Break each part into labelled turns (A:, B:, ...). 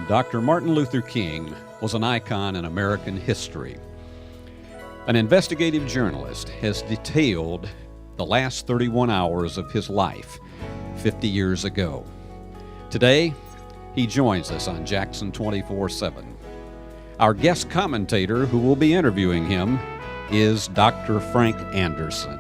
A: Dr. Martin Luther King was an icon in American history. An investigative journalist has detailed the last 31 hours of his life 50 years ago. Today, he joins us on Jackson 24/7. Our guest commentator who will be interviewing him is Dr. Frank Anderson.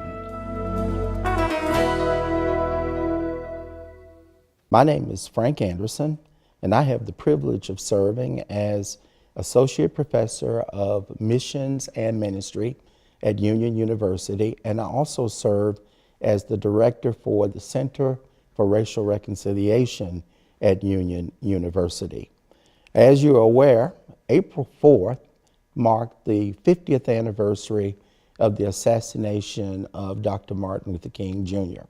B: My name is Frank Anderson, and I have the privilege of serving as Associate Professor of Missions and Ministry at Union University, and I also serve as the Director for the Center for Racial Reconciliation at Union University. As you're aware, April 4th marked the 50th anniversary of the assassination of Dr. Martin Luther King Jr.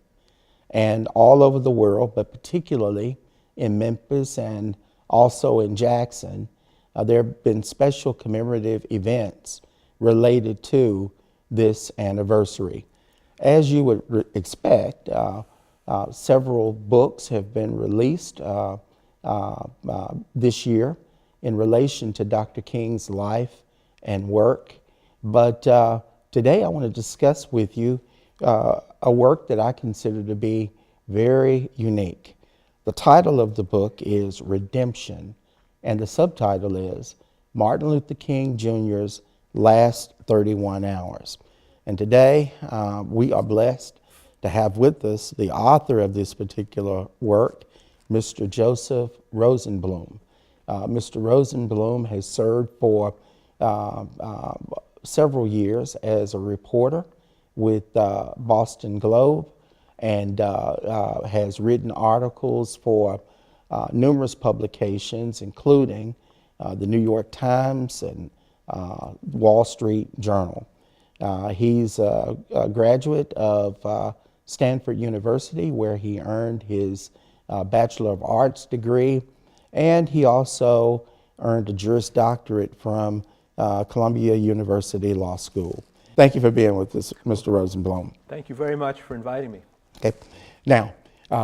B: And all over the world, but particularly in Memphis and also in Jackson, there have been special commemorative events related to this anniversary. As you would expect, several books have been released this year in relation to Dr. King's life and work. But today I want to discuss with you a work that I consider to be very unique. The title of the book is Redemption, and the subtitle is Martin Luther King Jr.'s Last 31 Hours. And today we are blessed to have with us the author of this particular work, Mr. Joseph Rosenbloom. Mr. Rosenbloom has served for several years as a reporter with Boston Globe and has written articles for numerous publications, including the New York Times and Wall Street Journal. He's a graduate of Stanford University, where he earned his Bachelor of Arts degree, and he also earned a Juris Doctorate from Columbia University Law School. Thank you for being with us, Mr. Rosenbloom.
C: Thank you very much for inviting me.
B: Okay. Now,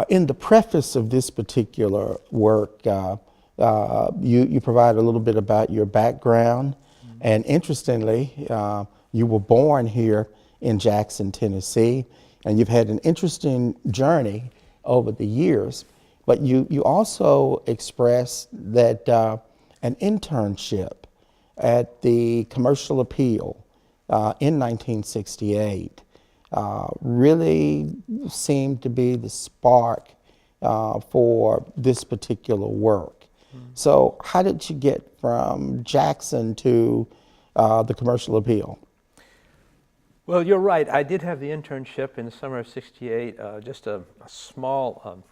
B: in the preface of this particular work, you provide a little bit about your background, and interestingly, you were born here in Jackson, Tennessee, and you've had an interesting journey over the years, but you also expressed that an internship at the Commercial Appeal in 1968 really seemed to be the spark for this particular work. So how did you get from Jackson to the Commercial Appeal?
C: Well, you're right. I did have the internship in the summer of '68. Just a small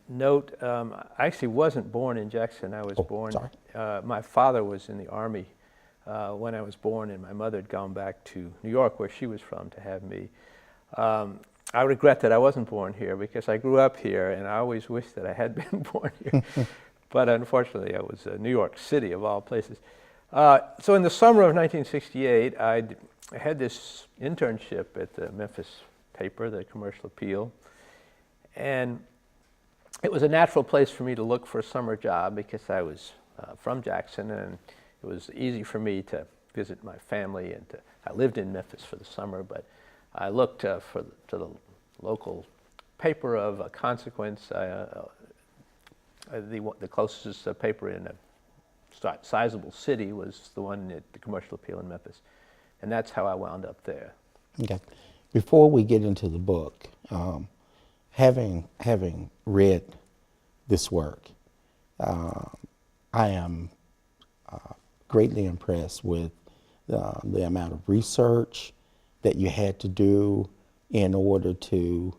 C: note. I actually wasn't born in Jackson. I was born. My father was in the Army when I was born, and my mother had gone back to New York, where she was from, to have me. I regret that I wasn't born here, because I grew up here, and I always wished that I had been born here. But unfortunately, I was New York City, of all places. So in the summer of 1968, I had this internship at the Memphis paper, the Commercial Appeal, and it was a natural place for me to look for a summer job, because I was from Jackson, and it was easy for me to visit my family, and I lived in Memphis for the summer, but I looked to the local paper of consequence. The closest paper in a sizable city was the one at the Commercial Appeal in Memphis, and that's how I wound up there.
B: Okay. Before we get into the book, having read this work, I am greatly impressed with the amount of research that you had to do in order to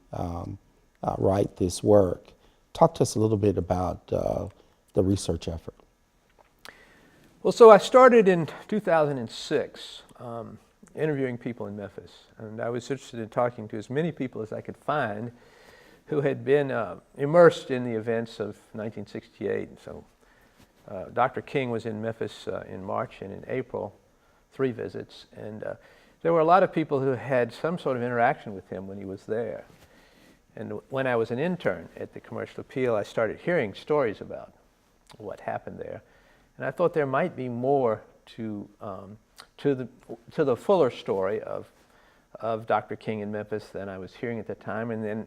B: write this work. Talk to us a little bit about the research effort.
C: Well, so I started in 2006 interviewing people in Memphis, and I was interested in talking to as many people as I could find who had been immersed in the events of 1968. So Dr. King was in Memphis in March and in April, 3 visits, and there were a lot of people who had some sort of interaction with him when he was there. And when I was an intern at the Commercial Appeal, I started hearing stories about what happened there. And I thought there might be more to the fuller story of Dr. King in Memphis than I was hearing at the time. And then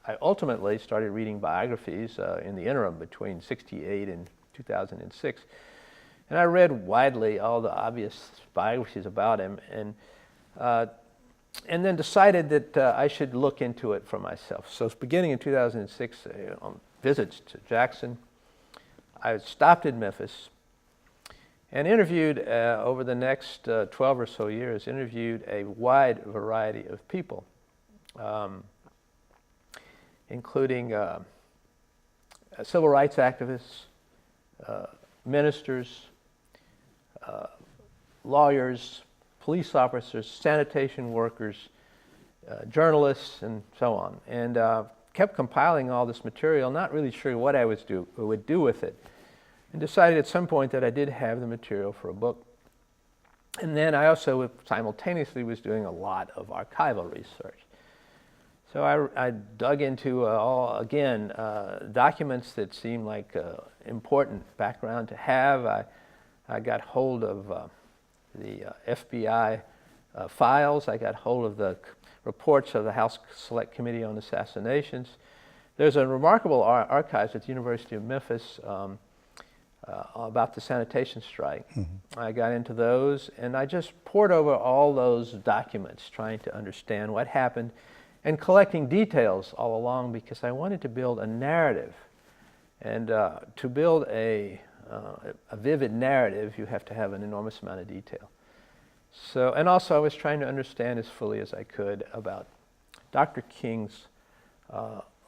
C: I ultimately started reading biographies in the interim between '68 and 2006. And I read widely all the obvious biographies about him, and then decided that I should look into it for myself. So beginning in 2006, on visits to Jackson, I stopped in Memphis and interviewed, over the next 12 or so years, interviewed a wide variety of people, including civil rights activists, ministers, lawyers, police officers, sanitation workers, journalists, and so on. And kept compiling all this material, not really sure what I would do with it, and decided at some point that I did have the material for a book. And then I also simultaneously was doing a lot of archival research. So I dug into, documents that seemed like important background to have. I got hold of the FBI files. I got hold of the reports of the House Select Committee on Assassinations. There's a remarkable archives at the University of Memphis about the sanitation strike. Mm-hmm. I got into those, and I just pored over all those documents, trying to understand what happened and collecting details all along, because I wanted to build a narrative. And to build a vivid narrative, you have to have an enormous amount of detail. So, and also I was trying to understand as fully as I could about Dr. King's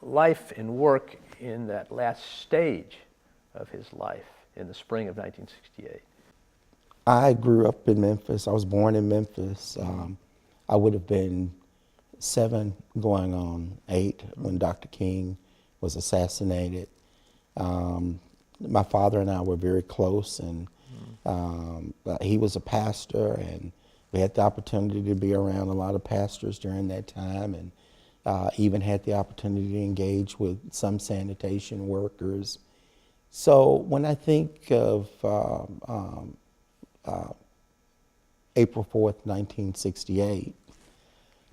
C: life and work in that last stage of his life in the spring of 1968.
B: I grew up in Memphis. I was born in Memphis. I would have been 7 going on 8 when Dr. King was assassinated. My father and I were very close, and he was a pastor, and we had the opportunity to be around a lot of pastors during that time, and even had the opportunity to engage with some sanitation workers. So when I think of April 4th, 1968,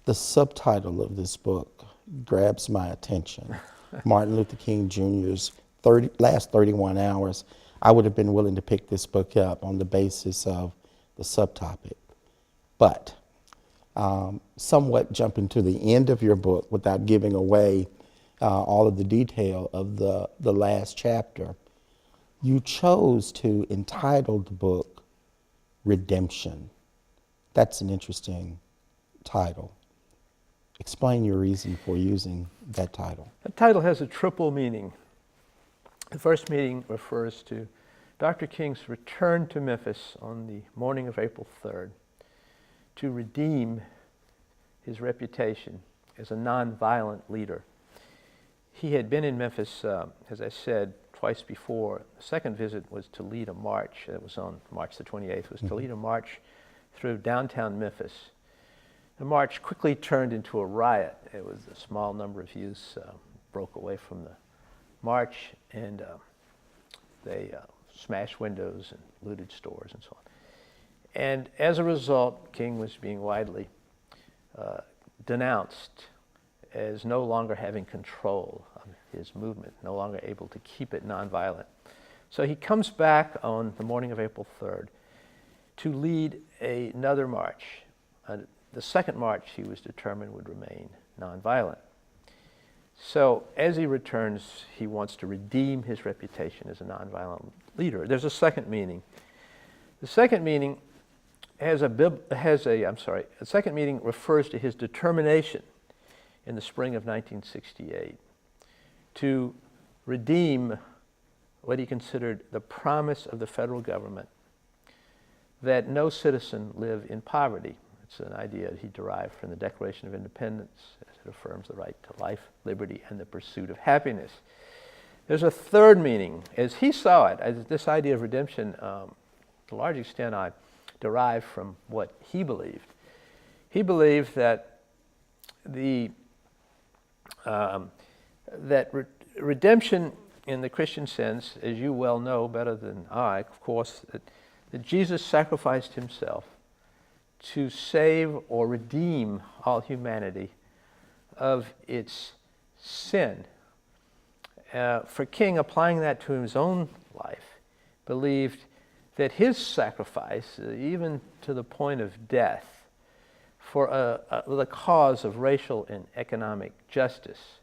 B: the subtitle of this book grabs my attention. Martin Luther King Jr.'s last 31 hours. I would have been willing to pick this book up on the basis of the subtopic. But somewhat jumping to the end of your book without giving away all of the detail of the last chapter, you chose to entitle the book Redemption. That's an interesting title. Explain your reason for using that title.
C: The title has a triple meaning. The first meaning refers to Dr. King's return to Memphis on the morning of April 3rd to redeem his reputation as a nonviolent leader. He had been in Memphis, as I said, twice before. The second visit was to lead a march. It was on March the 28th, was to lead a march through downtown Memphis. The march quickly turned into a riot. It was a small number of youths broke away from the march, and they smashed windows and looted stores and so on. And as a result, King was being widely denounced as no longer having control of his movement, no longer able to keep it nonviolent. So he comes back on the morning of April 3rd to lead another march. The second march, he was determined, would remain nonviolent. So as he returns, he wants to redeem his reputation as a nonviolent leader. There's a second meaning. The second meaning the second meaning refers to his determination in the spring of 1968 to redeem what he considered the promise of the federal government that no citizen live in poverty. It's an idea that he derived from the Declaration of Independence, as it affirms the right to life, liberty, and the pursuit of happiness. There's a third meaning. As he saw it, as this idea of redemption, to a large extent, I derived from what he believed. He believed that redemption in the Christian sense, as you well know better than I, of course, that Jesus sacrificed himself to save or redeem all humanity of its sin. For King, applying that to his own life, believed that his sacrifice, even to the point of death, for the cause of racial and economic justice,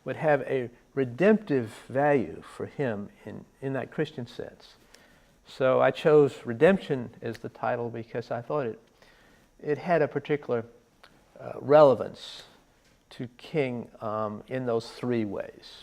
C: would have a redemptive value for him in that Christian sense. So I chose Redemption as the title because I thought it had a particular relevance to King in those three ways.